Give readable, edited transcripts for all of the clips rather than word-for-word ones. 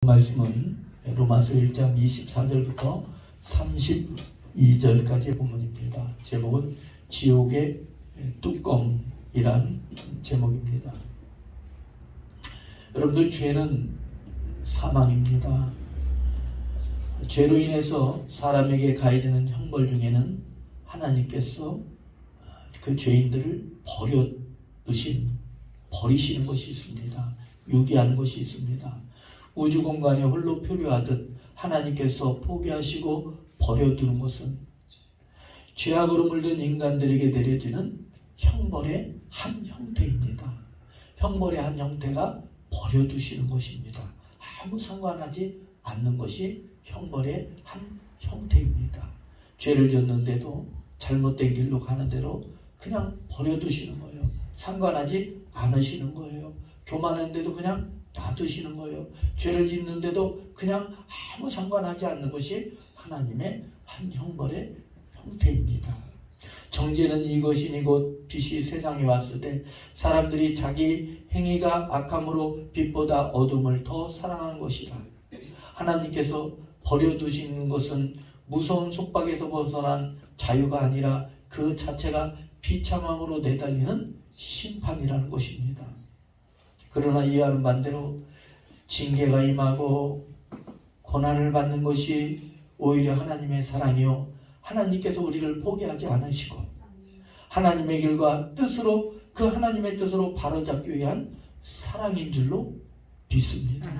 말씀은 로마서 1장 24절부터 32절까지의 본문입니다. 제목은 지옥의 뚜껑이란 제목입니다. 여러분들, 죄는 사망입니다. 죄로 인해서 사람에게 가해지는 형벌 중에는 하나님께서 그 죄인들을 버리시는 것이 있습니다. 유기하는 것이 있습니다. 우주 공간에 홀로 표류하듯 하나님께서 포기하시고 버려두는 것은 죄악으로 물든 인간들에게 내려지는 형벌의 한 형태입니다. 형벌의 한 형태가 버려두시는 것입니다. 아무 상관하지 않는 것이 형벌의 한 형태입니다. 죄를 졌는데도 잘못된 길로 가는 대로 그냥 버려두시는 거예요. 상관하지 않으시는 거예요. 교만한데도 그냥 놔두시는 거예요. 죄를 짓는데도 그냥 아무 상관하지 않는 것이 하나님의 한 형벌의 형태입니다. 정죄는 이것이니 곧 빛이 세상에 왔을 때 사람들이 자기 행위가 악함으로 빛보다 어둠을 더 사랑한 것이라. 하나님께서 버려두신 것은 무서운 속박에서 벗어난 자유가 아니라 그 자체가 비참함으로 내달리는 심판이라는 것입니다. 그러나 이와는 반대로 징계가 임하고 고난을 받는 것이 오히려 하나님의 사랑이요, 하나님께서 우리를 포기하지 않으시고 하나님의 길과 뜻으로, 그 하나님의 뜻으로 바로잡기 위한 사랑인 줄로 믿습니다.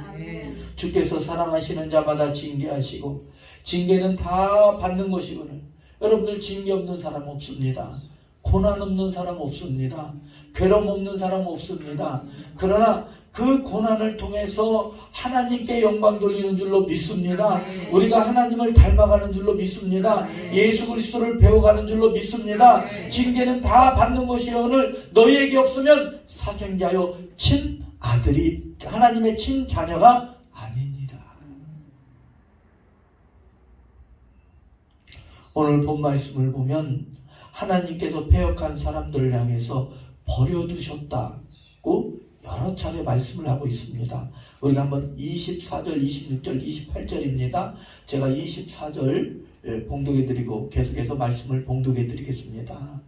주께서 사랑하시는 자마다 징계하시고, 징계는 다 받는 것이거늘. 여러분들, 징계 없는 사람 없습니다. 고난 없는 사람 없습니다. 괴로움 없는 사람 없습니다. 그러나 그 고난을 통해서 하나님께 영광 돌리는 줄로 믿습니다. 우리가 하나님을 닮아가는 줄로 믿습니다. 예수 그리스도를 배워가는 줄로 믿습니다. 징계는 다 받는 것이오늘 너희에게 없으면 사생자요 친아들이, 하나님의 친자녀가 아닙니다. 오늘 본 말씀을 보면 하나님께서 패역한 사람들을 향해서 버려두셨다고 여러 차례 말씀을 하고 있습니다. 우리가 한번 24절, 26절, 28절입니다. 제가 24절 봉독해드리고 계속해서 말씀을 봉독해드리겠습니다.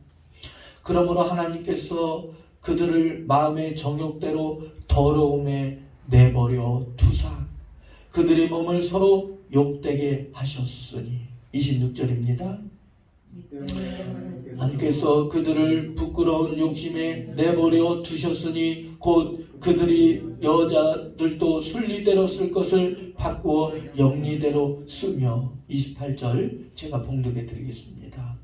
그러므로 하나님께서 그들을 마음의 정욕대로 더러움에 내버려 두사 그들의 몸을 서로 욕되게 하셨으니. 26절입니다. 하나님께서 그들을 부끄러운 욕심에 내버려 두셨으니 곧 그들이 여자들도 순리대로 쓸 것을 바꾸어 영리대로 쓰며. 28절 제가 봉독해 드리겠습니다.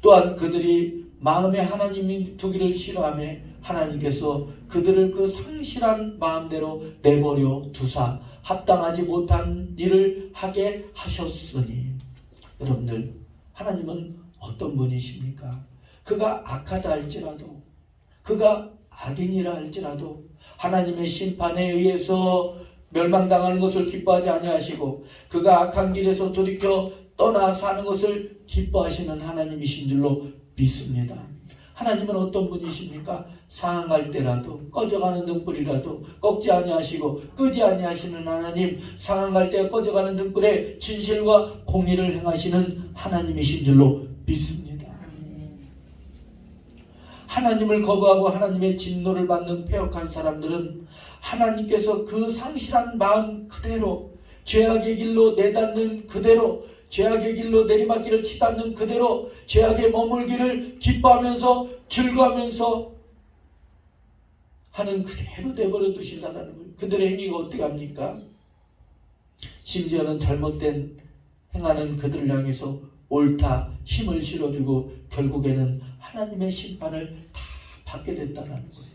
또한 그들이 마음에 하나님이 두기를 싫어하며 하나님께서 그들을 그 상실한 마음대로 내버려 두사 합당하지 못한 일을 하게 하셨으니. 여러분들, 하나님은 어떤 분이십니까? 그가 악하다 할지라도, 그가 악인이라 할지라도 하나님의 심판에 의해서 멸망당하는 것을 기뻐하지 아니하시고 그가 악한 길에서 돌이켜 떠나 사는 것을 기뻐하시는 하나님이신 줄로 믿습니다. 하나님은 어떤 분이십니까? 상할 때라도, 꺼져가는 등불이라도 꺾지 아니하시고 끄지 아니하시는 하나님, 상할 때 꺼져가는 등불에 진실과 공의를 행하시는 하나님이신 줄로 믿습니다. 하나님을 거부하고 하나님의 진노를 받는 패역한 사람들은 하나님께서 그 상실한 마음 그대로, 죄악의 길로 내닫는 그대로, 죄악의 길로 내리막길을 치닫는 그대로, 죄악에 머물기를 기뻐하면서 즐거워하면서 하는 그대로 내버려 두신다는 거예요. 그들의 행위가 어떻게 합니까? 심지어는 잘못된 행하는 그들을 향해서 옳다 힘을 실어주고 결국에는 하나님의 심판을 다 받게 된다는 거예요.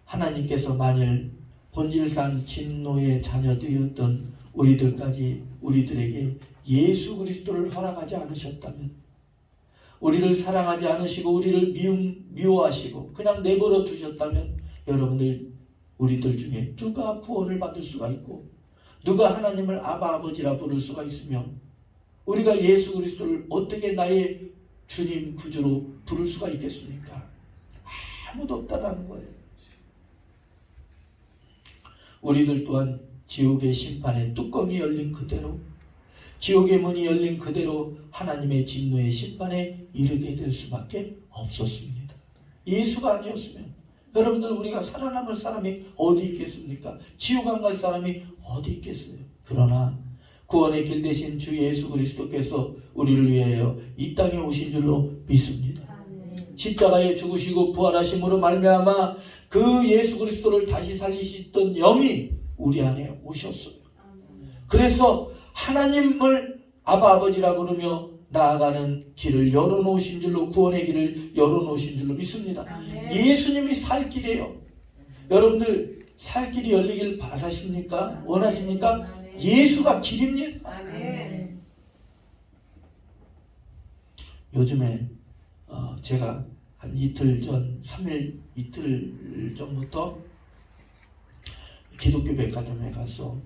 하나님께서 만일 본질상 진노의 자녀들이었던 우리들에게 예수 그리스도를 허락하지 않으셨다면, 우리를 사랑하지 않으시고 우리를 미워하시고 그냥 내버려 두셨다면, 여러분들, 우리들 중에 누가 구원을 받을 수가 있고 누가 하나님을 아바 아버지라 부를 수가 있으며 우리가 예수 그리스도를 어떻게 나의 주님 구주로 부를 수가 있겠습니까? 아무도 없다라는 거예요. 우리들 또한 지옥의 심판의 뚜껑이 열린 그대로, 지옥의 문이 열린 그대로 하나님의 진노의 심판에 이르게 될 수밖에 없었습니다. 예수가 아니었으면 여러분들 우리가 살아남을 사람이 어디 있겠습니까? 지옥 안 갈 사람이 어디 있겠어요? 그러나 구원의 길 대신 주 예수 그리스도께서 우리를 위하여 이 땅에 오신 줄로 믿습니다. 십자가에 죽으시고 부활하심으로 말미암아 그 예수 그리스도를 다시 살리시던 영이 우리 안에 오셨어요. 그래서 하나님을 아버지라 부르며 나아가는 길을 열어놓으신 줄로, 구원의 길을 열어놓으신 줄로 믿습니다. 예수님이 살 길이에요. 여러분들 살 길이 열리길 바라십니까? 원하십니까? 예수가 길입니다. 요즘에 제가 한 이틀 전, 3일 이틀 전부터 기독교 백화점에 가서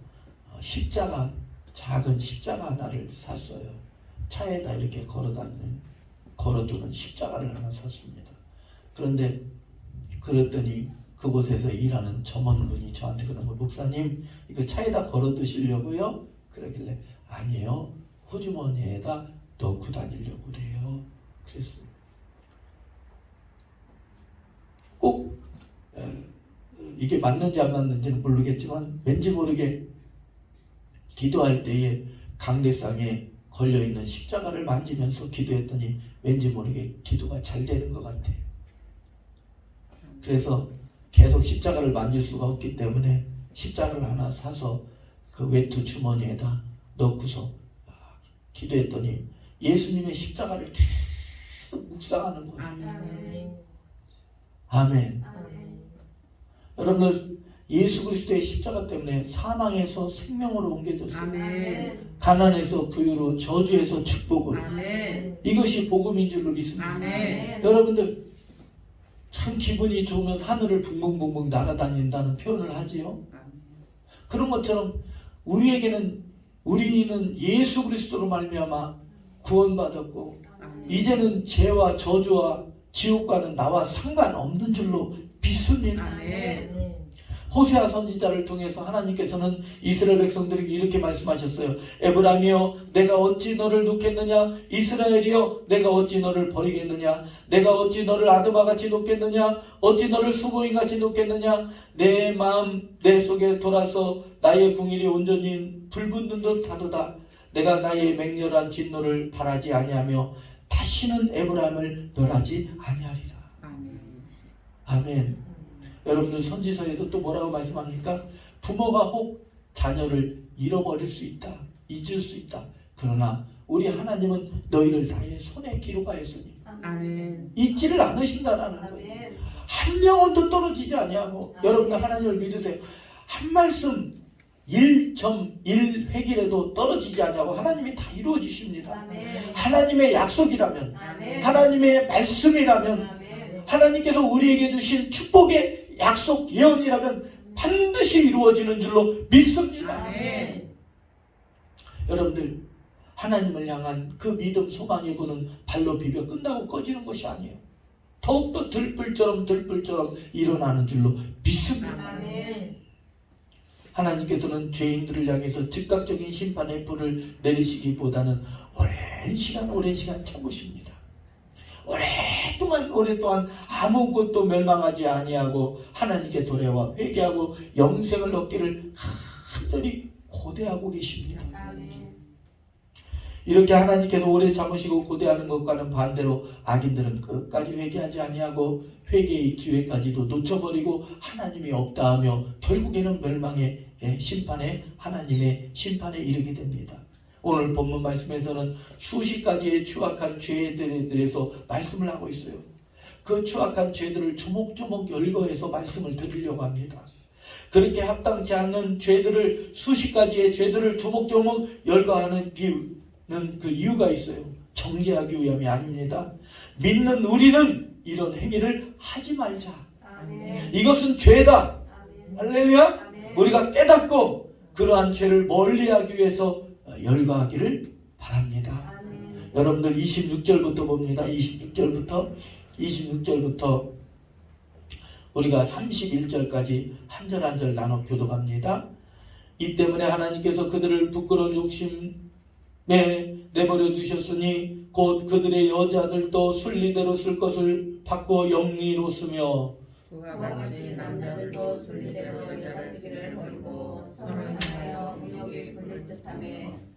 십자가, 작은 십자가 하나를 샀어요. 차에다 이렇게 걸어두는 십자가를 하나 샀습니다. 그랬더니 그곳에서 일하는 점원분이 저한테 그런 거, 목사님 이거 차에다 걸어두시려고요? 그러길래 아니에요, 호주머니에다 넣고 다니려고 그래요. 그랬어요. 꼭 이게 맞는지 안 맞는지는 모르겠지만 왠지 모르게 기도할 때에 강대상에 걸려있는 십자가를 만지면서 기도했더니 왠지 모르게 기도가 잘 되는 것 같아요. 그래서 계속 십자가를 만질 수가 없기 때문에 십자가를 하나 사서 그 외투 주머니에다 넣고서 기도했더니 예수님의 십자가를 계속 묵상하는 거예요. 아멘. 여러분들 예수 그리스도의 십자가 때문에 사망에서 생명으로 옮겨졌어요. 가난에서 부유로, 저주에서 축복으로. 이것이 복음인 줄로 믿습니다. 여러분들 참 기분이 좋으면 하늘을 붕붕붕붕 날아다닌다는 표현을 하지요. 그런 것처럼 우리는 예수 그리스도로 말미암아 구원받았고 이제는 죄와 저주와 지옥과는 나와 상관없는 줄로 믿습니다. 호세아 선지자를 통해서 하나님께서는 이스라엘 백성들에게 이렇게 말씀하셨어요. 에브라임이여 내가 어찌 너를 놓겠느냐? 이스라엘이여 내가 어찌 너를 버리겠느냐? 내가 어찌 너를 아드마같이 놓겠느냐? 어찌 너를 수고인같이 놓겠느냐? 내 마음 내 속에 돌아서 나의 궁일이 온전히 불붙는 듯 하도다. 내가 나의 맹렬한 진노를 바라지 아니하며 다시는 에브라임을 멸하지 아니하리라. 아멘. 여러분들 선지서에도 또 뭐라고 말씀합니까? 부모가 혹 자녀를 잃어버릴 수 있다, 잊을 수 있다. 그러나 우리 하나님은 너희를 나의 손에 기록하였으니 잊지를 않으신다라는 거예요. 한 영혼도 떨어지지 아니하고. 여러분들 하나님을 믿으세요. 한 말씀 1.1획이라도 떨어지지 않냐고 하나님이 다 이루어 주십니다. 하나님의 약속이라면, 하나님의 말씀이라면, 하나님께서 우리에게 주신 축복의 약속 예언이라면 반드시 이루어지는 줄로 믿습니다. 여러분들 하나님을 향한 그 믿음, 소망의 불은 발로 비벼 끝나고 꺼지는 것이 아니에요. 더욱더 들불처럼 일어나는 줄로 믿습니다. 하나님께서는 죄인들을 향해서 즉각적인 심판의 불을 내리시기보다는 오랜 시간 참으십니다. 오랫동안 아무것도 멸망하지 아니하고 하나님께 돌아와 회개하고 영생을 얻기를 간절히 고대하고 계십니다. 이렇게 하나님께서 오래 참으시고 고대하는 것과는 반대로 악인들은 끝까지 회개하지 아니하고 회개의 기회까지도 놓쳐버리고 하나님이 없다 하며 결국에는 멸망의 심판에, 하나님의 심판에 이르게 됩니다. 오늘 본문 말씀에서는 수십 가지의 추악한 죄들에 대해서 말씀을 하고 있어요. 그 추악한 죄들을 조목조목 열거해서 말씀을 드리려고 합니다. 그렇게 합당치 않는 죄들을, 수십 가지의 죄들을 조목조목 열거하는 그 이유가 있어요. 정죄하기 위함이 아닙니다. 믿는 우리는 이런 행위를 하지 말자. 이것은 죄다. 할렐루야. 우리가 깨닫고 그러한 죄를 멀리하기 위해서 열거하기를 바랍니다. 여러분들 26절부터 봅니다. 26절부터 우리가 31절까지 한 절 한 절 나눠 교독합니다. 이 때문에 하나님께서 그들을 부끄러운 욕심에 내버려 두셨으니 곧 그들의 여자들도 순리대로 쓸 것을 바꾸어 영리로 쓰며 그와 같이 남자들도 순리대로 여자를 쓰기를 버리고 서로 향하여 음욕이 부를 듯하며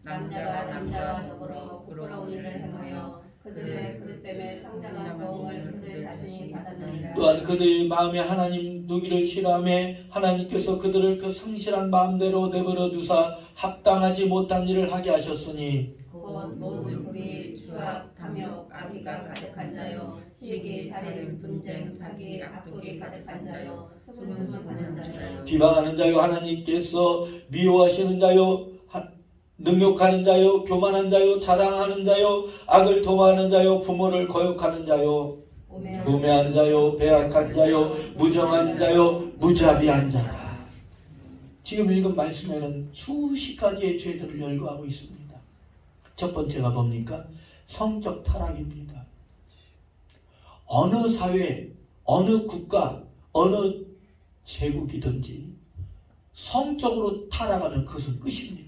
남자가 남자와 더불어 부끄러운 일을 행하여 그들의 그릇 때문에 상장한 고응을 그들 자신이 받았느니라. 또한 그들이 마음에 하나님 두기를 싫어하며 하나님께서 그들을 그 성실한 마음대로 내버려 두사 합당하지 못한 일을 하게 하셨으니 곧 모든 불의, 추악, 탐욕, 악의가 가득한 자요 시기, 살인, 분쟁, 사기, 악독이 가득한 자요 수군수군한 자요 비방하는 자요 하나님께서 미워하시는 자요 능욕하는 자요 교만한 자요 자랑하는 자요 악을 도모하는 자요 부모를 거역하는 자요 우매한 자요 배악한 자요 무정한 자요 무자비한 자라. 지금 읽은 말씀에는 수십 가지의 죄들을 열거하고 있습니다. 첫 번째가 뭡니까? 성적 타락입니다. 어느 사회, 어느 국가, 어느 제국이든지 성적으로 타락하면 그것은 끝입니다.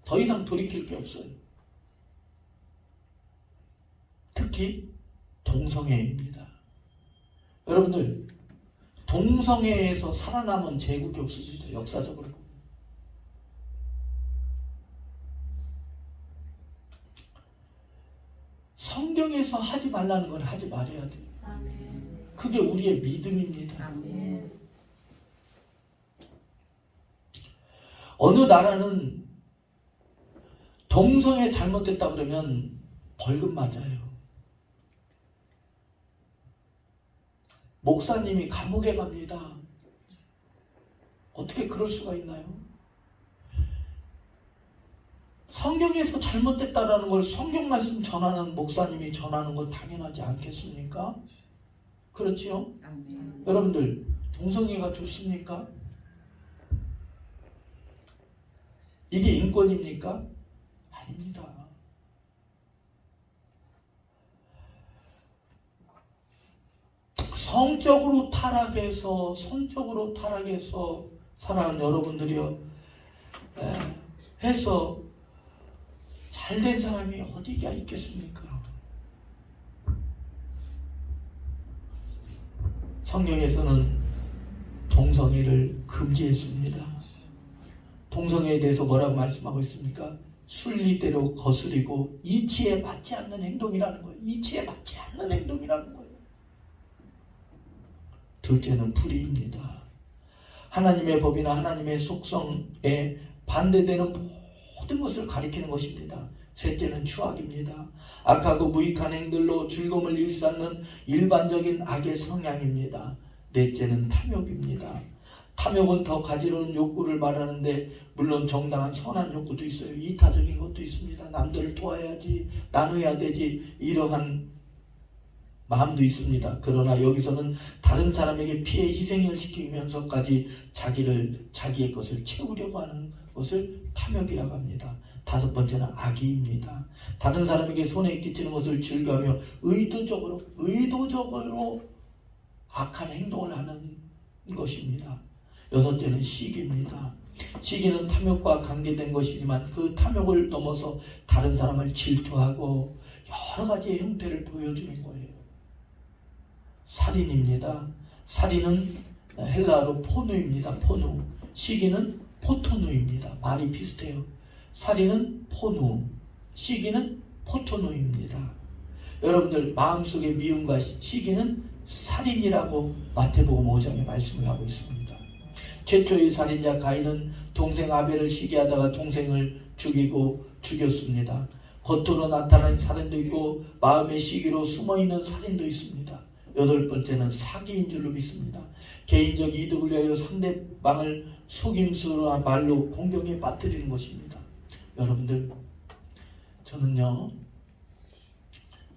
더 이상 돌이킬 게 없어요. 특히 동성애입니다. 여러분들, 동성애에서 살아남은 제국이 없습니다. 역사적으로. 성경에서 하지 말라는 건 하지 말아야 돼요. 그게 우리의 믿음입니다. 어느 나라는 동성애 잘못됐다 그러면 벌금 맞아요. 목사님이 감옥에 갑니다. 어떻게 그럴 수가 있나요? 성경에서 잘못됐다라는 걸 성경 말씀 전하는 목사님이 전하는 건 당연하지 않겠습니까? 그렇지요? 여러분들, 동성애가 좋습니까? 이게 인권입니까? 아닙니다. 성적으로 타락해서 사랑하는 여러분들이요, 해서 잘된 사람이 어디가 있겠습니까? 성경에서는 동성애를 금지했습니다. 동성애에 대해서 뭐라고 말씀하고 있습니까? 순리대로 거스리고 이치에 맞지 않는 행동이라는 거예요. 이치에 맞지 않는 행동이라는 거예요. 둘째는 불의입니다. 하나님의 법이나 하나님의 속성에 반대되는 모든 것을 가리키는 것입니다. 셋째는 추악입니다. 악하고 무익한 행들로 즐거움을 일삼는 일반적인 악의 성향입니다. 넷째는 탐욕입니다. 탐욕은 더 가지러운 욕구를 말하는데 물론 정당한 선한 욕구도 있어요. 이타적인 것도 있습니다. 남들을 도와야지, 나눠야 되지, 이러한 마음도 있습니다. 그러나 여기서는 다른 사람에게 피해 희생을 시키면서까지 자기의 것을 채우려고 하는 것을 탐욕이라고 합니다. 다섯 번째는 악의입니다. 다른 사람에게 손해 끼치는 것을 즐겨하며 의도적으로 악한 행동을 하는 것입니다. 여섯째는 시기입니다. 시기는 탐욕과 관계된 것이지만 그 탐욕을 넘어서 다른 사람을 질투하고 여러 가지의 형태를 보여주는 거예요. 살인입니다. 살인은 헬라어로 포누입니다. 포누. 시기는 포토누입니다. 말이 비슷해요. 살인은 포누, 시기는 포토누입니다. 여러분들 마음속의 미움과 시기는 살인이라고 마태복음 5장에 말씀을 하고 있습니다. 최초의 살인자 가인은 동생 아벨을 시기하다가 동생을 죽였습니다. 겉으로 나타나는 살인도 있고 마음의 시기로 숨어있는 살인도 있습니다. 여덟 번째는 사기인 줄로 믿습니다. 개인적 이득을 위하여 상대방을 속임수나 말로 공격에 빠뜨리는 것입니다. 여러분들, 저는요,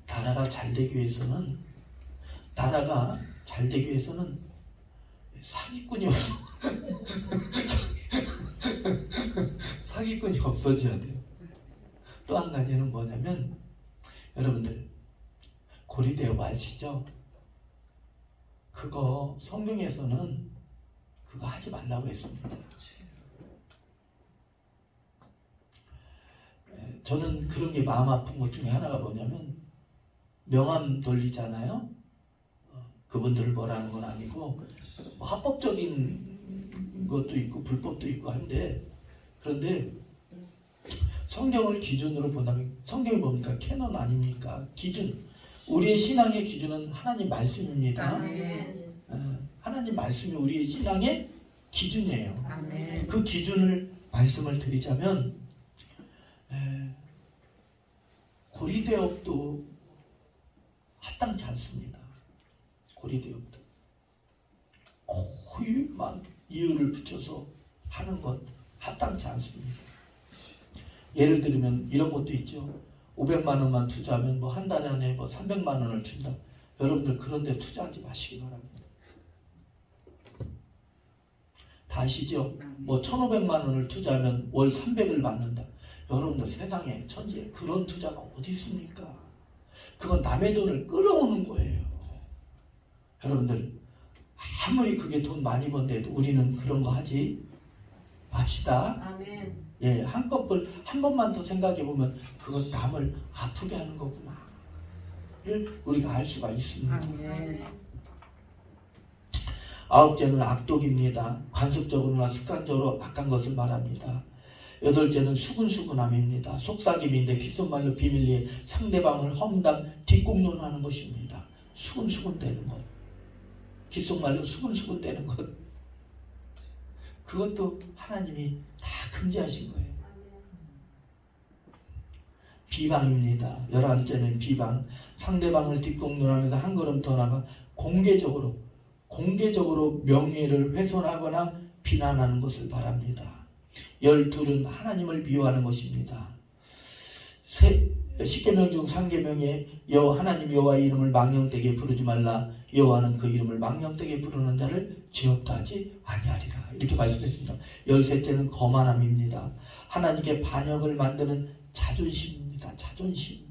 나라가 잘 되기 위해서는 사기꾼이 사기꾼이 없어져야 돼요. 또 한 가지는 뭐냐면, 여러분들 고리대오 아시죠? 그거 성경에서는 그거 하지 말라고 했습니다. 저는 그런 게 마음 아픈 것 중에 하나가 뭐냐면 명함 돌리잖아요. 그분들을 뭐라는 건 아니고 뭐 합법적인 것도 있고 불법도 있고 한데, 그런데 성경을 기준으로 본다면 성경이 뭡니까? 캐논 아닙니까? 기준. 우리의 신앙의 기준은 하나님 말씀입니다. 아멘. 하나님 말씀이 우리의 신앙의 기준이에요. 아멘. 그 기준을 말씀을 드리자면 고리대업도 합당치 않습니다. 고리대업도 고유만 이유를 붙여서 하는 것 합당치 않습니다. 예를 들면 이런 것도 있죠. 500만 원만 투자하면 뭐 한 달 안에 뭐 300만 원을 준다. 여러분들 그런 데 투자하지 마시기 바랍니다. 다 아시죠? 뭐 1,500만 원을 투자하면 월 300을 받는다. 여러분들 세상에 천지에 그런 투자가 어디 있습니까? 그건 남의 돈을 끌어오는 거예요. 여러분들 아무리 그게 돈 많이 번데도 우리는 그런 거 하지 맙시다. 아멘. 예, 한꺼풀 한 번만 더 생각해 보면 그건 남을 아프게 하는 거구나를 우리가 알 수가 있습니다. 아멘. 아홉째는 악독입니다. 관습적으로나 습관적으로 악한 것을 말합니다. 여덟째는 수근수근함입니다. 속삭임인데 귓속말로 비밀리에 상대방을 험담 뒷공론하는 것입니다. 수근수근대는 것, 귓속말로 수근수근대는 것, 그것도 하나님이 다 금지하신 거예요. 비방입니다. 11째는 비방. 상대방을 뒷공론하면서 한 걸음 더 나가 공개적으로 명예를 훼손하거나 비난하는 것을 말합니다. 12은 하나님을 미워하는 것입니다. 10계명 중 3계명에 하나님 여호와의 이름을 망령되게 부르지 말라. 여호와는 그 이름을 망령되게 부르는 자를 죄 없다 하지 아니하리라. 이렇게 말씀했습니다. 13째는 거만함입니다. 하나님께 반역을 만드는 자존심입니다. 자존심.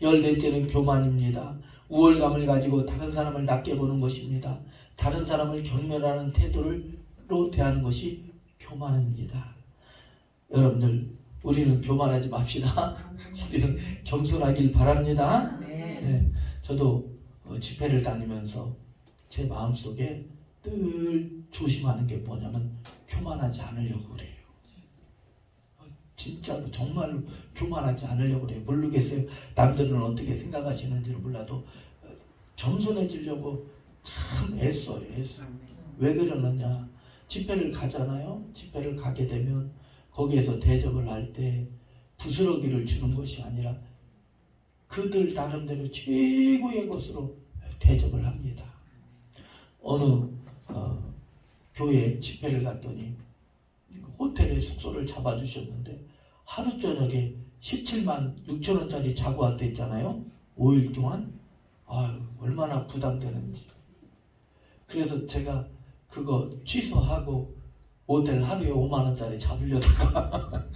14째는 교만입니다. 우월감을 가지고 다른 사람을 낮게 보는 것입니다. 다른 사람을 경멸하는 태도로 대하는 것이 교만입니다. 여러분들 우리는 교만하지 맙시다. 우리는 겸손하길 바랍니다. 네, 저도 집회를 다니면서 제 마음속에 늘 조심하는 게 뭐냐면 교만하지 않으려고 그래요. 진짜로 정말로 교만하지 않으려고 그래요. 모르겠어요. 남들은 어떻게 생각하시는지는 몰라도 겸손해지려고 참 애써요. 왜 그러느냐. 집회를 가잖아요. 집회를 가게 되면 거기에서 대접을 할 때 부스러기를 주는 것이 아니라 그들 나름대로 최고의 것으로 대접을 합니다. 어느 교회 집회를 갔더니 호텔에 숙소를 잡아주셨는데 하루 저녁에 17만 6천 원짜리 자고 왔다 했잖아요. 5일 동안. 아유, 얼마나 부담되는지. 그래서 제가 그거 취소하고 모텔 하루에 5만 원짜리 잡으려다가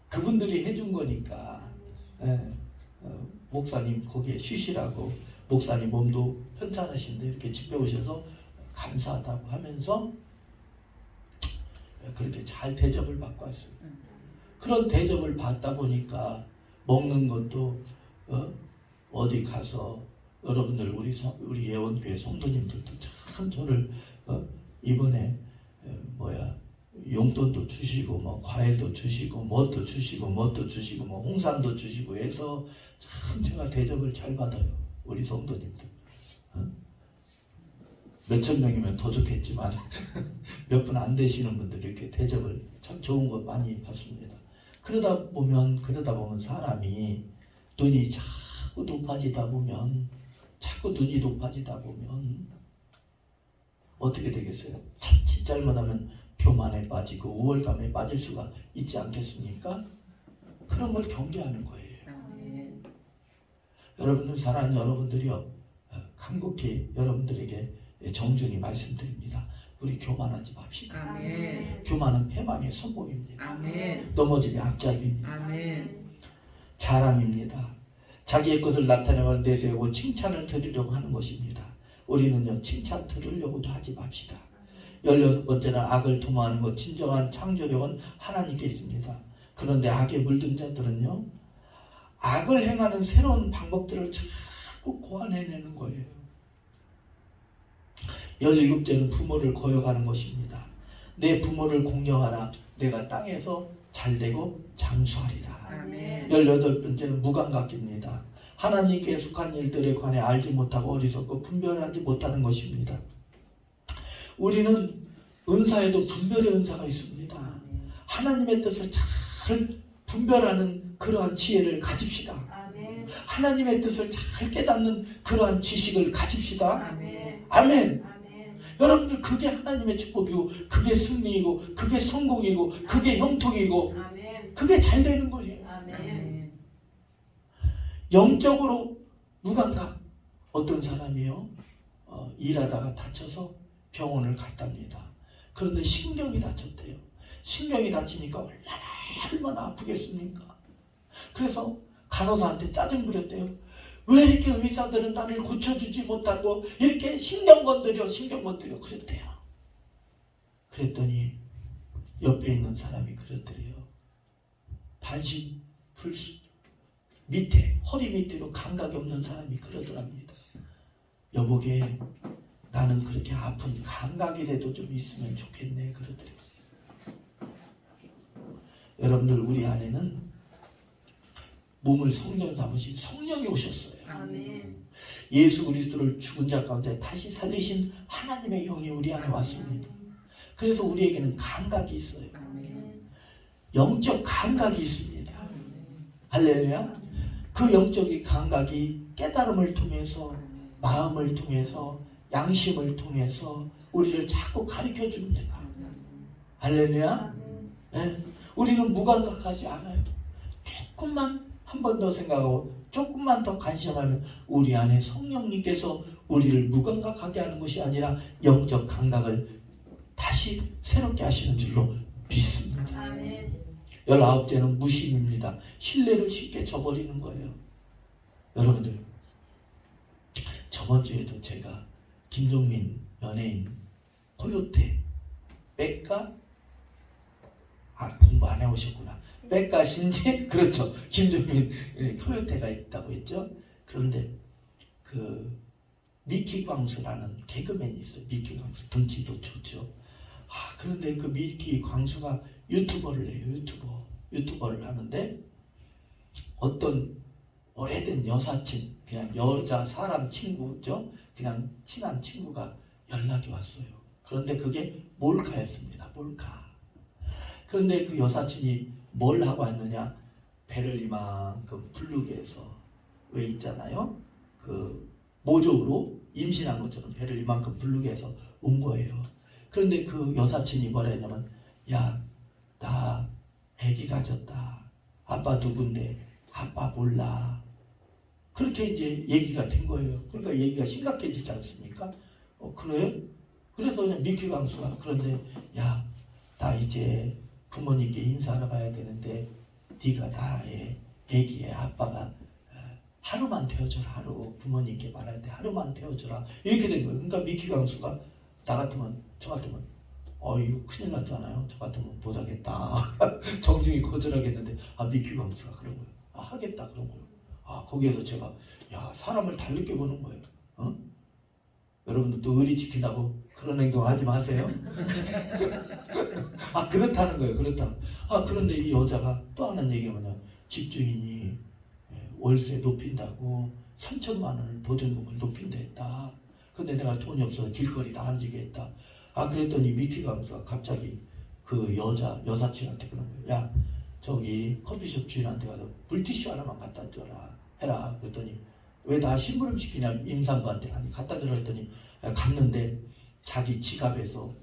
그분들이 해준 거니까 목사님 거기에 쉬시라고, 목사님 몸도 편찮으신데 이렇게 집회 오셔서 감사하다고 하면서 그렇게 잘 대접을 받고 왔어요. 그런 대접을 받다 보니까 먹는 것도 어디 가서 여러분들 우리 예원교회 성도님들도 참 저를 이번에 용돈도 주시고 뭐 과일도 주시고 뭣도 주시고 뭐 홍삼도 주시고 해서 참 제가 대접을 잘 받아요. 우리 성도님들. 몇천 명이면 더 좋겠지만 몇 분 안 되시는 분들이 이렇게 대접을 참 좋은 거 많이 받습니다. 그러다 보면 사람이 눈이 자꾸 높아지다 보면 어떻게 되겠어요? 자칫 잘못하면 교만에 빠지고 우월감에 빠질 수가 있지 않겠습니까? 그런 걸 경계하는 거예요. 여러분들 사랑하는 여러분들이요, 간곡히 여러분들에게 정중히 말씀드립니다. 우리 교만하지 맙시다. 아멘. 교만은 패망의 선봉입니다. 아멘. 넘어지기 앞잡이입니다. 아멘. 자랑입니다. 자기의 것을 나타내고 내세우고 칭찬을 드리려고 하는 것입니다. 우리는요, 칭찬 들으려고도 하지 맙시다. 16번째는 악을 도모하는 것. 진정한 창조력은 하나님께 있습니다. 그런데 악에 물든 자들은요, 악을 행하는 새로운 방법들을 자꾸 고안해내는 거예요. 17번째는 부모를 거역하는 것입니다. 내 부모를 공경하라. 내가 땅에서 잘되고 장수하리라. 아멘. 18번째는 무감각입니다. 하나님께 속한 일들에 관해 알지 못하고 어리석고 분별하지 못하는 것입니다. 우리는 은사에도 분별의 은사가 있습니다. 하나님의 뜻을 잘 분별하는 그러한 지혜를 가집시다. 아멘. 하나님의 뜻을 잘 깨닫는 그러한 지식을 가집시다. 아멘. 아멘. 아멘. 여러분들, 그게 하나님의 축복이고, 그게 승리이고, 그게 성공이고, 그게 형통이고, 아멘. 그게 잘 되는 거예요. 아멘. 영적으로 무감각. 어떤 사람이요, 일하다가 다쳐서 병원을 갔답니다. 그런데 신경이 다쳤대요. 신경이 다치니까 얼마나 아프겠습니까? 그래서 간호사한테 짜증 부렸대요. 왜 이렇게 의사들은 나를 고쳐주지 못하고 이렇게 신경 건드려 그랬대요. 그랬더니 옆에 있는 사람이 그랬더래요. 반신 불수 밑에, 허리 밑으로 감각이 없는 사람이 그러더랍니다. 여보게, 나는 그렇게 아픈 감각이라도 좀 있으면 좋겠네 그러더래요. 여러분들, 우리 안에는 몸을 성전 삼으신 성령이 오셨어요. 아멘. 예수 그리스도를 죽은 자 가운데 다시 살리신 하나님의 영이 우리 안에 왔습니다. 그래서 우리에게는 감각이 있어요. 아멘. 영적 감각이 있습니다. 할렐루야. 그 영적인 감각이 깨달음을 통해서, 마음을 통해서, 양심을 통해서 우리를 자꾸 가르쳐 줍니다. 할렐루야. 네. 우리는 무감각하지 않아요. 조금만 한 번 더 생각하고 조금만 더 관심하면 우리 안에 성령님께서 우리를 무감각하게 하는 것이 아니라 영적 감각을 다시 새롭게 하시는 줄로 믿습니다. 아멘. 19번째는 무신입니다. 신뢰를 쉽게 저버리는 거예요. 여러분들, 저번 주에도 제가 김종민 연예인 코요테 백가, 공부 안 해오셨구나. 백가 신지, 그렇죠. 김종민 코요테가 있다고 했죠. 그런데 그 미키 광수라는 개그맨이 있어요. 미키 광수, 덩치도 좋죠. 그런데 그 미키 광수가 유튜버를 해요. 유튜버를 하는데 어떤 오래된 여사친, 그냥 여자 사람 친구죠. 그냥 친한 친구가 연락이 왔어요. 그런데 그게 몰카였습니다. 몰카. 그런데 그 여사친이 뭘 하고 왔느냐? 배를 이만큼 부르게 해서, 왜 있잖아요, 그 모종으로 임신한 것처럼 배를 이만큼 부르게 해서 온 거예요. 그런데 그 여사친이 뭐라 했냐면, 야, 나 애기 가졌다. 아빠 누군데? 아빠 몰라. 그렇게 이제 얘기가 된 거예요. 그러니까 얘기가 심각해지지 않습니까? 그래? 그래서 그냥 미키 광수가, 그런데 야, 나 이제 부모님께 인사하러 가야 되는데 네가 나의 애기의 아빠가 하루만 태워줘라. 하루 부모님께 말할 때 하루만 태워줘라. 이렇게 된 거예요. 그러니까 미키 광수가 저 같으면 이거 큰일 났잖아요. 저 같으면 못 하겠다. 정중히 거절하겠는데 미키 광수가 그런 거예요. 하겠다 그런 거예요. 거기에서 제가 사람을 다르게 보는 거예요. 여러분들도 의리 지킨다고 그런 행동 하지 마세요. 그렇다는 거예요. 그런데 이 여자가 또 하는 얘기가 뭐냐, 집주인이 월세 높인다고 3천만 원을 보증금을 높인다 했다. 근데 내가 돈이 없어서 길거리에 앉게 했다. 그랬더니 미키 강수가 갑자기 그 여사친한테 그런 거예요. 야, 저기 커피숍 주인한테 가서 물티슈 하나만 갖다 줘라 해라. 그랬더니 왜 나 심부름 시키냐, 임산부한테. 갖다 주라 했더니 갔는데 자기 지갑에서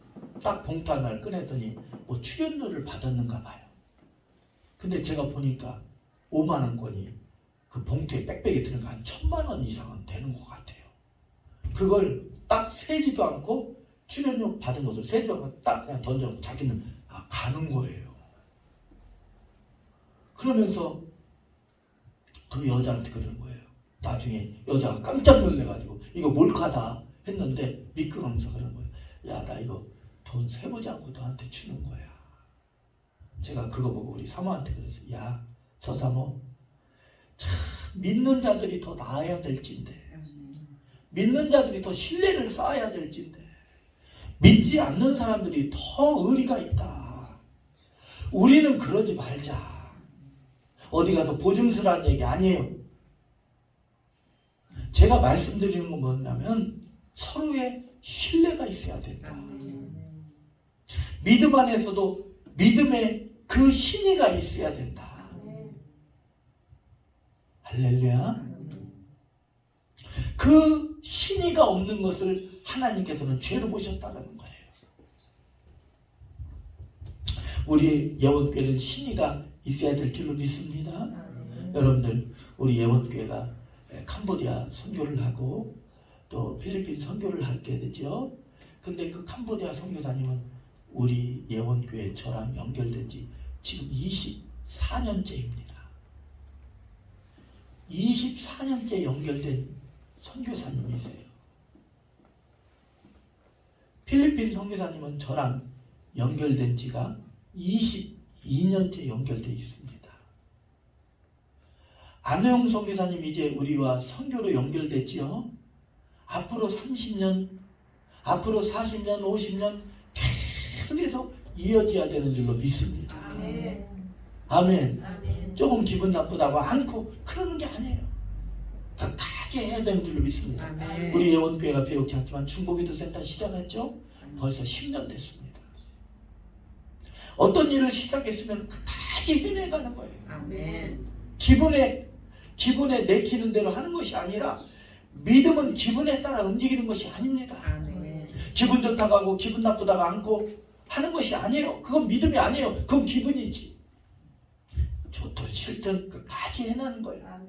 딱 봉투 하나를 꺼냈더니 뭐 출연료를 받았는가 봐요. 근데 제가 보니까 5만 원권이 그 봉투에 빽빽이 들은 거 한 1,000만 원 이상은 되는 것 같아요. 그걸 딱 세지도 않고 출연료 받은 것을 세지도 않고 딱 그냥 던져놓고 자기는 가는 거예요. 그러면서 그 여자한테 그러는 거예요. 나중에 여자가 깜짝 놀래가지고 이거 몰카다 했는데 믿고 가면서 그러는 거예요. 야, 나 이거 돈 세보지 않고 너한테 주는 거야. 제가 그거 보고 우리 사모한테 그랬어요. 야, 저 사모, 참 믿는 자들이 더 나아야 될진데, 믿는 자들이 더 신뢰를 쌓아야 될진데, 믿지 않는 사람들이 더 의리가 있다. 우리는 그러지 말자. 어디 가서 보증서라는 얘기 아니에요. 제가 말씀드리는 건 뭐냐면 서로의 신뢰가 있어야 된다. 믿음 안에서도 믿음의 그 신의가 있어야 된다. 할렐루야. 그 신의가 없는 것을 하나님께서는 죄로 보셨다는 거예요. 우리 예원교회는 신의가 있어야 될 줄로 믿습니다. 여러분들, 우리 예원교회가 캄보디아 선교를 하고 또 필리핀 선교를 하게 되죠. 근데 그 캄보디아 선교사님은 우리 예원교회 저랑 연결된 지 지금 24년째입니다. 24년째 연결된 선교사님이세요. 필리핀 선교사님은 저랑 연결된 지가 22년째 연결되어 있습니다. 안혜영 선교사님 이제 우리와 선교로 연결됐지요. 앞으로 30년, 앞으로 40년, 50년 계속해서 이어져야 되는 줄로 믿습니다. 아멘. 조금 기분 나쁘다고 않고 그러는 게 아니에요. 끝까지 해야 되는 줄로 믿습니다. 우리 예원교회가 비록 작지만 중고기도 센터 시작했죠. 벌써 10년 됐습니다. 어떤 일을 시작했으면 끝까지 해내가는 거예요. 기분에 내키는 대로 하는 것이 아니라 믿음은 기분에 따라 움직이는 것이 아닙니다. 기분 좋다고 하고 기분 나쁘다고 않고 하는 것이 아니에요. 그건 믿음이 아니에요. 그건 기분이지. 좋든 싫든 끝까지 해내는 거예요.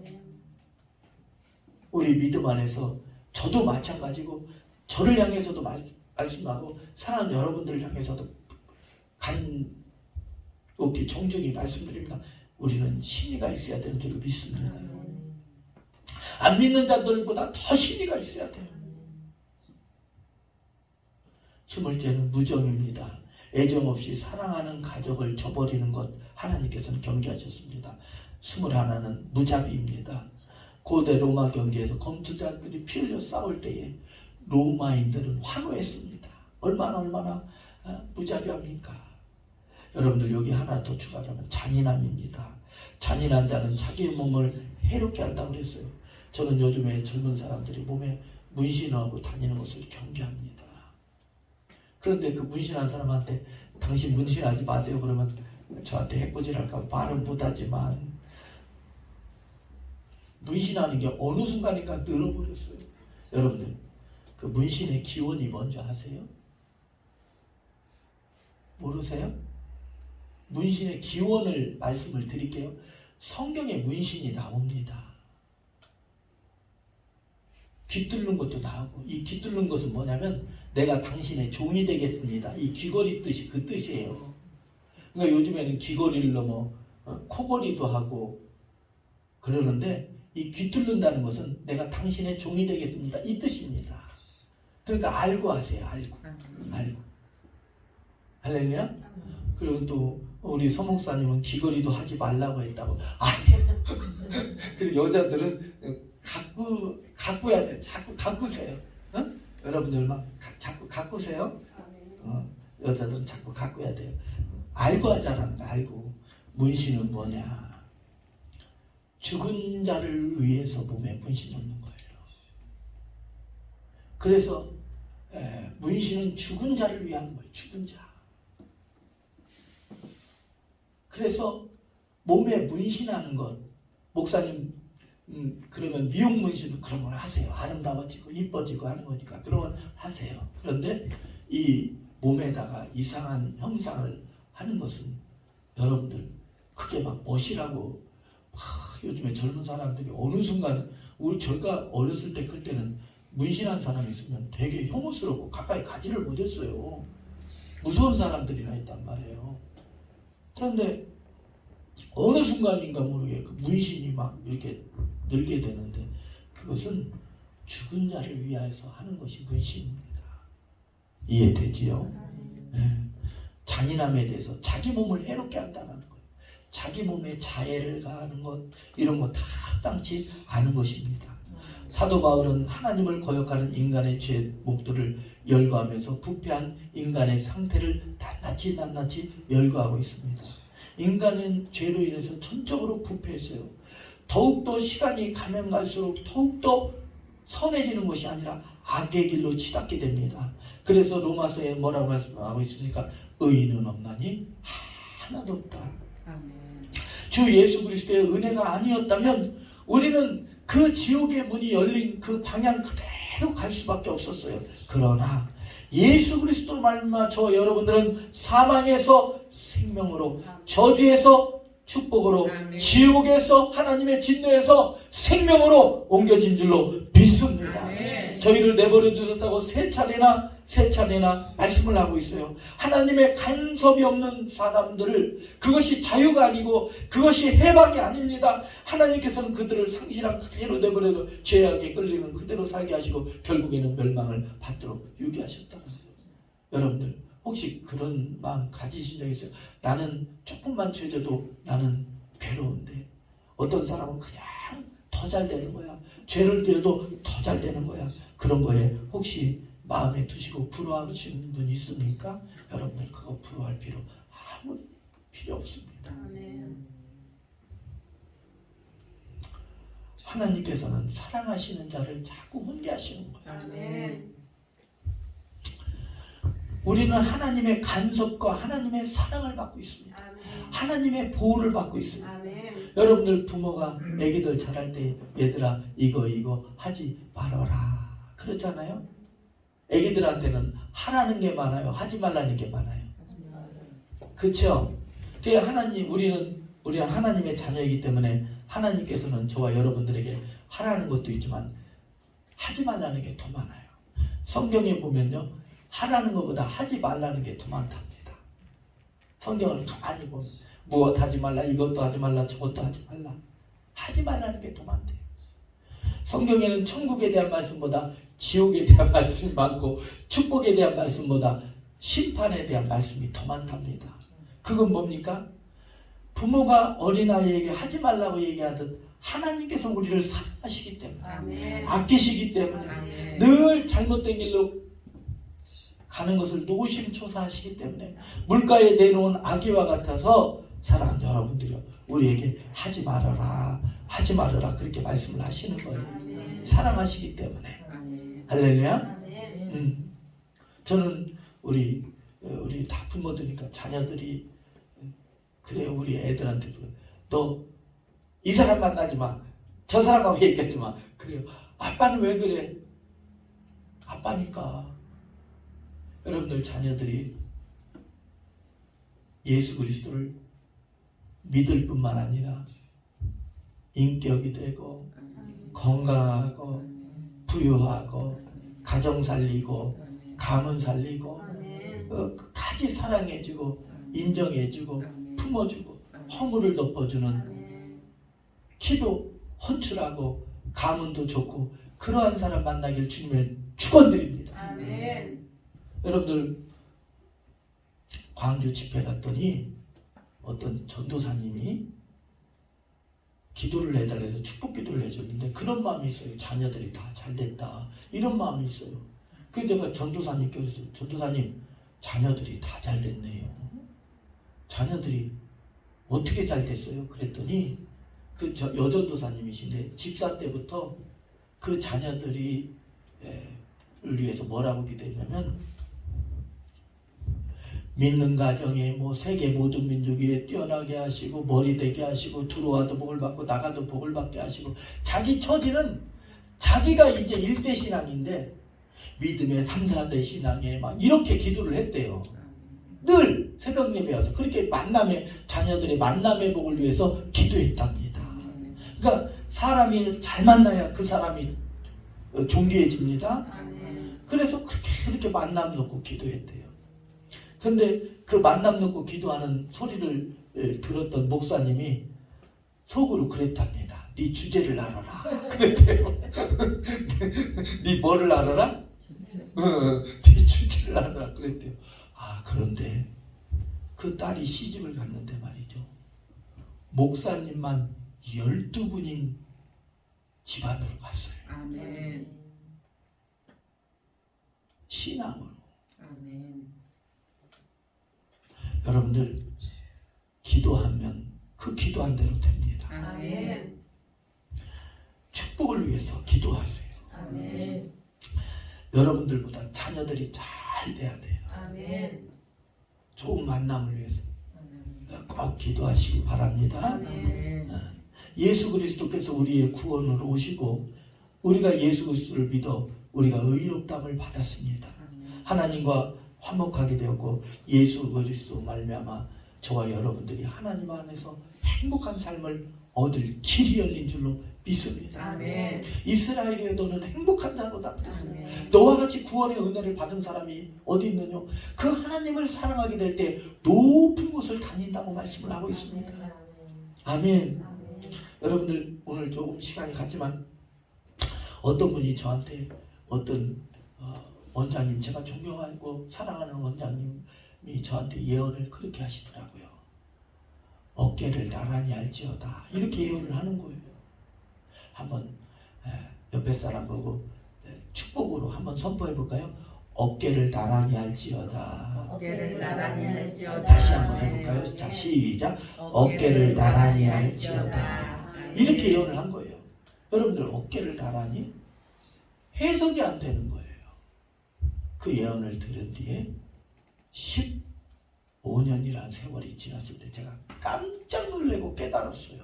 우리 믿음 안에서 저도 마찬가지고 저를 향해서도 말씀하고 사랑하는 여러분들을 향해서도 간곡히 정중히 말씀드립니다. 우리는 신의가 있어야 되는 줄 믿습니다. 안 믿는 자들보다 더 신의가 있어야 돼요. 20째는 무정입니다. 애정 없이 사랑하는 가족을 저버리는 것 하나님께서는 경계하셨습니다. 21는 무자비입니다. 고대 로마 경기에서 검투자들이 피 흘려 싸울 때에 로마인들은 환호했습니다. 얼마나 무자비합니까? 여러분들 여기 하나 더 추가하면 잔인함입니다. 잔인한 자는 자기의 몸을 해롭게 한다고 그랬어요. 저는 요즘에 젊은 사람들이 몸에 문신하고 다니는 것을 경계합니다. 그런데 그 문신한 사람한테 당신 문신하지 마세요 그러면 저한테 해코지랄까 말은 못하지만 문신하는 게 어느 순간인가 늘어버렸어요. 여러분들 그 문신의 기원이 뭔지 아세요? 모르세요? 문신의 기원을 말씀을 드릴게요. 성경에 문신이 나옵니다. 깃들는 것도 나오고 이 깃들는 것은 뭐냐면 내가 당신의 종이 되겠습니다. 이 귀걸이 뜻이 그 뜻이에요. 그러니까 요즘에는 귀걸이를 넘어 코걸이도 하고 그러는데 이 깃들는다는 것은 내가 당신의 종이 되겠습니다. 이 뜻입니다. 그러니까 알고 하세요. 알고. 할렐루야? 그리고 또 우리 서목사님은 귀걸이도 하지 말라고 했다고. 아니. 그리고 여자들은 가꾸야 돼. 자꾸 가꾸세요. 여러분들 막 자꾸 가꾸세요. 여자들은 자꾸 가꾸야 돼요. 알고 하자라는 거 알고. 문신은 뭐냐? 죽은 자를 위해서 몸에 문신 놓는 거예요. 그래서 문신은 죽은 자를 위한 거예요. 죽은 자. 그래서 몸에 문신하는 것, 목사님 그러면 미용 문신 그런 걸 하세요. 아름다워지고 이뻐지고 하는 거니까 그런 걸 하세요. 그런데 이 몸에다가 이상한 형상을 하는 것은 여러분들 그게 막 멋이라고 요즘에 젊은 사람들이 어느 순간 저희가 어렸을 때 클 때는 문신한 사람이 있으면 되게 혐오스럽고 가까이 가지를 못했어요. 무서운 사람들이나 있단 말이에요. 그런데 어느 순간인가 모르게 그 문신이 막 이렇게 늘게 되는데 그것은 죽은 자를 위하여서 하는 것이 문신입니다. 이해되지요? 네. 잔인함에 대해서 자기 몸을 해롭게 한다는 것, 자기 몸에 자해를 가하는 것, 이런 거 다 합당치 않은 것입니다. 사도 바울은 하나님을 거역하는 인간의 죄 목도를 열거하면서 부패한 인간의 상태를 낱낱이 열거하고 있습니다. 인간은 죄로 인해서 전적으로 부패했어요. 더욱더 시간이 가면 갈수록 더욱더 선해지는 것이 아니라 악의 길로 치닫게 됩니다. 그래서 로마서에 뭐라고 말씀하고 있습니까? 의인은 없나니 하나도 없다. 주 예수 그리스도의 은혜가 아니었다면 우리는 그 지옥의 문이 열린 그 방향 그대로 갈 수밖에 없었어요. 그러나 예수 그리스도로 말미암아 저 여러분들은 사망에서 생명으로, 저주에서 축복으로, 지옥에서 하나님의 진노에서 생명으로 옮겨진 줄로 믿습니다. 저희를 내버려 두셨다고 세 차례나 말씀을 하고 있어요. 하나님의 간섭이 없는 사람들을, 그것이 자유가 아니고 그것이 해방이 아닙니다. 하나님께서는 그들을 상실한 그대로 내버려도 죄악에 끌리는 그대로 살게 하시고 결국에는 멸망을 받도록 유기하셨다는 거예요. 여러분들 혹시 그런 마음 가지신 적 있어요? 나는 조금만 죄져도 나는 괴로운데 어떤 사람은 그냥 더 잘 되는 거야. 죄를 지어도 더 잘 되는 거야. 그런 거에 혹시 마음에 두시고 부러워하시는 분 있습니까? 여러분들 그거 부러워할 필요 아무 필요 없습니다. 하나님께서는 사랑하시는 자를 자꾸 훈계하시는 거예요. 우리는 하나님의 간섭과 하나님의 사랑을 받고 있습니다. 하나님의 보호를 받고 있습니다. 여러분들 부모가 애기들 자랄 때 얘들아 이거 하지 말아라 그렇잖아요. 애기들한테는 하라는 게 많아요, 하지 말라는 게 많아요. 그렇죠? 우리는 하나님의 자녀이기 때문에 하나님께서는 저와 여러분들에게 하라는 것도 있지만 하지 말라는 게 더 많아요. 성경에 보면요, 하라는 것보다 하지 말라는 게 더 많답니다. 성경을 가만히 보면 무엇 하지 말라, 이것도 하지 말라, 저것도 하지 말라, 하지 말라는 게 더 많대요. 성경에는 천국에 대한 말씀보다 지옥에 대한 말씀이 많고 축복에 대한 말씀보다 심판에 대한 말씀이 더 많답니다. 그건 뭡니까? 부모가 어린아이에게 하지 말라고 얘기하듯 하나님께서 우리를 사랑하시기 때문에, 아끼시기 때문에, 늘 잘못된 길로 가는 것을 노심초사하시기 때문에 물가에 내놓은 아기와 같아서 사랑하는 여러분들이요, 우리에게 하지 말아라 그렇게 말씀을 하시는 거예요. 사랑하시기 때문에. 할렐루야. 저는 우리 다 부모들이니까 자녀들이 그래요. 우리 애들한테 너 이 사람 만나지 마, 저 사람하고 얘기하지 마. 그래요. 아빠는 왜 그래? 아빠니까. 여러분들 자녀들이 예수 그리스도를 믿을 뿐만 아니라 인격이 되고 건강하고 부유하고 가정 살리고 가문 살리고 끝까지 사랑해주고 인정해주고 품어주고 허물을 덮어주는, 키도 헌출하고 가문도 좋고 그러한 사람 만나길 주님의 축원드립니다. 여러분들 광주 집회 갔더니 어떤 전도사님이 기도를 해달래서 축복 기도를 해줬는데 그런 마음이 있어요. 자녀들이 다 잘됐다 이런 마음이 있어요. 그래서 제가 전도사님께 그랬어요. 전도사님, 자녀들이 다 잘됐네요. 자녀들이 어떻게 잘됐어요? 그랬더니 그 여전도사님이신데 집사 때부터 그 자녀들이 를 위해서 뭐라고 기도했냐면, 믿는 가정에 세계 모든 민족 위에 뛰어나게 하시고 머리 되게 하시고 들어와도 복을 받고 나가도 복을 받게 하시고, 자기 처지는 자기가 이제 1대 신앙인데 믿음의 3, 4대 신앙에 막 이렇게 기도를 했대요. 늘 새벽 예배 와서 그렇게 자녀들의 만남의 복을 위해서 기도했답니다. 그러니까 사람이 잘 만나야 그 사람이 존귀해집니다. 그래서 그렇게 만남 놓고 기도했대요. 근데 그 만남 놓고 기도하는 소리를 들었던 목사님이 속으로 그랬답니다. 네 주제를 알아라. 그랬대요. 네 뭐를 알아라? 네 주제를 알아라. 그랬대요. 아, 그런데 그 딸이 시집을 갔는데 말이죠. 목사님만 12분인 집안으로 갔어요. 아멘. 신앙으로. 아멘. 여러분들 기도하면 그 기도한 대로 됩니다. 아멘. 축복을 위해서 기도하세요. 아멘. 여러분들보다 자녀들이 잘 돼야 돼요. 아멘. 좋은 만남을 위해서 아멘. 꼭 기도하시기 바랍니다. 아멘. 예수 그리스도께서 우리의 구원으로 오시고 우리가 예수 그리스도를 믿어 우리가 의롭다함을 받았습니다. 하나님과 화목하게 되었고 예수 그리스도 말미암아 저와 여러분들이 하나님 안에서 행복한 삶을 얻을 길이 열린 줄로 믿습니다. 아멘. 이스라엘의 너는 행복한 자로다 그랬어요. 아멘. 너와 같이 구원의 은혜를 받은 사람이 어디 있느냐? 그 하나님을 사랑하게 될 때 높은 곳을 다닌다고 말씀을 하고 있습니다. 아멘. 여러분들 오늘 조금 시간이 갔지만 어떤 분이 저한테 어떤 원장님, 제가 존경하고 사랑하는 원장님이 저한테 예언을 그렇게 하시더라고요. 어깨를 나란히 할지어다 이렇게 예언을 하는 거예요. 한번 옆에 사람 보고 축복으로 한번 선포해 볼까요? 어깨를 나란히 할지어다. 어깨를 나란히 할지어다. 다시 한번 해볼까요? 자, 시작. 어깨를 나란히 할지어다. 이렇게 예언을 한 거예요. 여러분들 어깨를 나란히 해석이 안 되는 거예요. 그 예언을 들은 뒤에 15년이라는 세월이 지났을 때 제가 깜짝 놀래고 깨달았어요.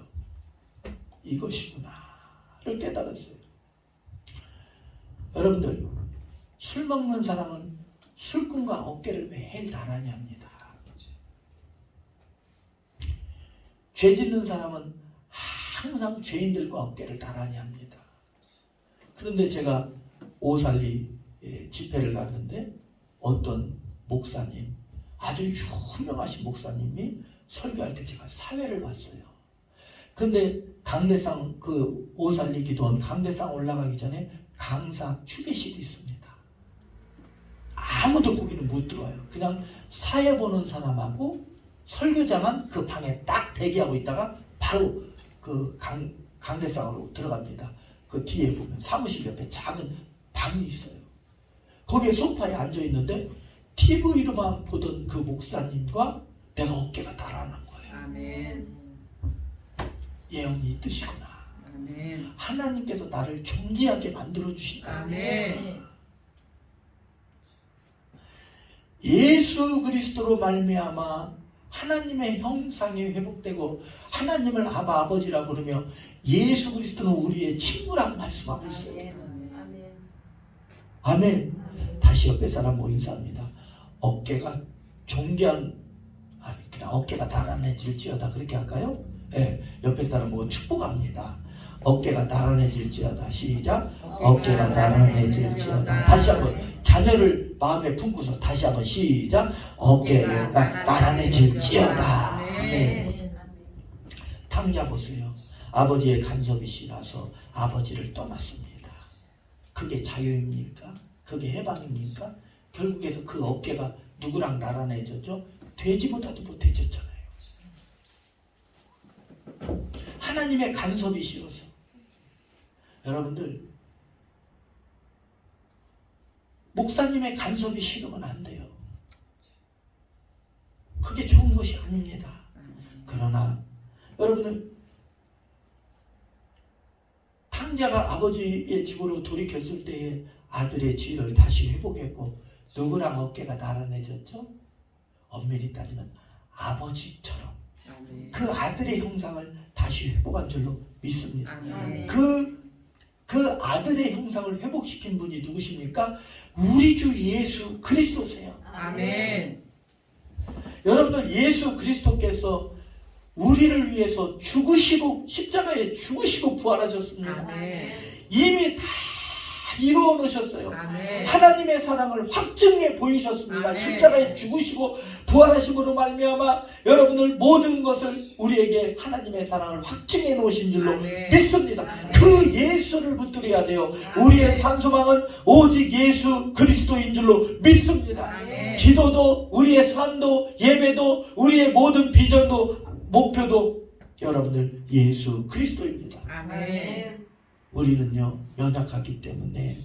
이것이구나를 깨달았어요. 여러분들 술 먹는 사람은 술꾼과 어깨를 매일 나란히 합니다. 죄 짓는 사람은 항상 죄인들과 어깨를 나란히 합니다. 그런데 제가 오살리 집회를 갔는데 어떤 목사님, 아주 유명하신 목사님이 설교할 때 제가 사회를 봤어요. 근데 강대상 그 오살리 기도원 강대상 올라가기 전에 강사 휴게실이 있습니다. 아무도 거기는 못 들어와요. 그냥 사회 보는 사람하고 설교자만 그 방에 딱 대기하고 있다가 바로 그 강대상으로 들어갑니다. 그 뒤에 보면 사무실 옆에 작은 방이 있어요. 거기에 소파에 앉아 있는데 TV로만 보던 그 목사님과 내가 어깨가 나란한 거예요. 아멘. 예언이 이 뜻이구나. 아멘. 하나님께서 나를 존귀하게 만들어 주신다. 아멘. 예수 그리스도로 말미암아 하나님의 형상이 회복되고 하나님을 아버지라 부르며 예수 그리스도는 우리의 친구라고 말씀하고 있어요. 아멘. 다시 옆에 사람 뭐 인사합니다. 어깨가 존귀한, 아니 그냥 어깨가 나란해질지어다 그렇게 할까요? 네, 옆에 사람 뭐 축복합니다. 어깨가 나란해질지어다. 시작. 어깨가 나란해질지어다. 다시 한번 자녀를 마음에 품고서 다시 한번 시작. 어깨가 나란해질지어다. 아멘. 탕자 보세요. 아버지의 간섭이시라서 아버지를 떠났습니다. 그게 자유입니까? 그게 해방입니까? 결국에서 그 어깨가 누구랑 나란해졌죠? 돼지보다도 못해졌잖아요. 하나님의 간섭이 싫어서. 여러분들 목사님의 간섭이 싫으면 안 돼요. 그게 좋은 것이 아닙니다. 그러나 여러분들 탕자가 아버지의 집으로 돌이켰을 때에 아들의 지위를 다시 회복했고 누구랑 어깨가 나란해졌죠? 엄밀히 따지면 아버지처럼 그 아들의 형상을 다시 회복한 줄로 믿습니다. 아멘. 그 아들의 형상을 회복시킨 분이 누구십니까? 우리 주 예수 그리스도세요. 아멘. 여러분들 예수 그리스도께서 우리를 위해서 죽으시고 십자가에 죽으시고 부활하셨습니다. 아멘. 이미 다 이루어 놓으셨어요. 아멘. 하나님의 사랑을 확증해 보이셨습니다. 아멘. 십자가에 죽으시고 부활하심으로 말미암아 여러분들 모든 것을 우리에게 하나님의 사랑을 확증해 놓으신 줄로 아멘. 믿습니다. 아멘. 그 예수를 붙들어야 돼요. 우리의 산소망은 오직 예수 그리스도인 줄로 믿습니다. 아멘. 기도도 우리의 삶도 예배도 우리의 모든 비전도 목표도 여러분들 예수 그리스도입니다. 아멘. 우리는요 연약하기 때문에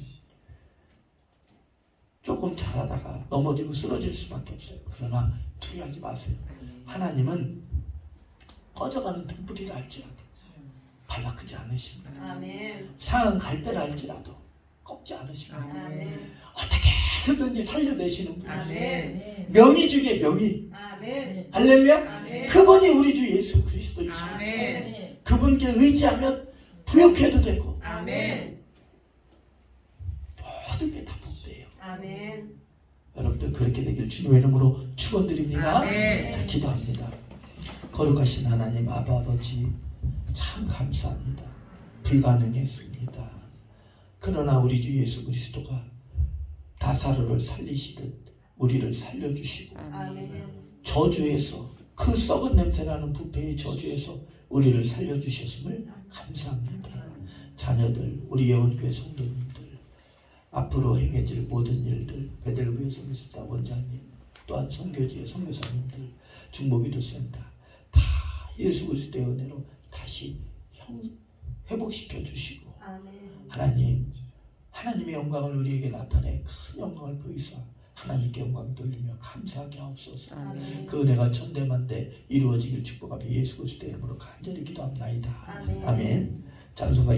조금 잘하다가 넘어지고 쓰러질 수밖에 없어요. 그러나 두려워하지 마세요. 하나님은 꺼져가는 등불이라 할지라도 발라크지 않으십니다. 아멘. 상한 갈대라 할지라도 꺾지 않으십니다. 아멘. 어떻게 해서든지 살려내시는 분이세요. 아멘. 명의 중에 명의. 아멘. 할렐루야. 아멘. 그분이 우리 주 예수 그리스도이십니다. 아멘. 그분께 의지하면 부욕해도 되고 아멘. 모든 게 다 복돼요. 아멘. 여러분들 그렇게 되길 주님의 이름으로 축원드립니다. 아멘. 자, 기도합니다. 거룩하신 하나님 아버지 참 감사합니다. 불가능했습니다. 그러나 우리 주 예수 그리스도가 나사로를 살리시듯 우리를 살려주시고 아멘. 저주에서 그 썩은 냄새나는 부패의 저주에서 우리를 살려주셨음을 감사합니다. 자녀들, 우리 예원교회 성도님들 앞으로 행해질 모든 일들, 베델교회 성교스타 원장님, 또한 성교지의 성교사님들, 중보기도센터 다 예수 그리스도의 은혜로 다시 회복시켜 주시고 아멘. 하나님의 영광을 우리에게 나타내 큰 영광을 보이사 하나님께 영광 돌리며 감사하게 하옵소서. 아멘. 그 은혜가 천대만대 이루어지길 축복하며 예수 그리스도의 이름으로 간절히 기도합나이다. 아멘. 아멘. 찬송가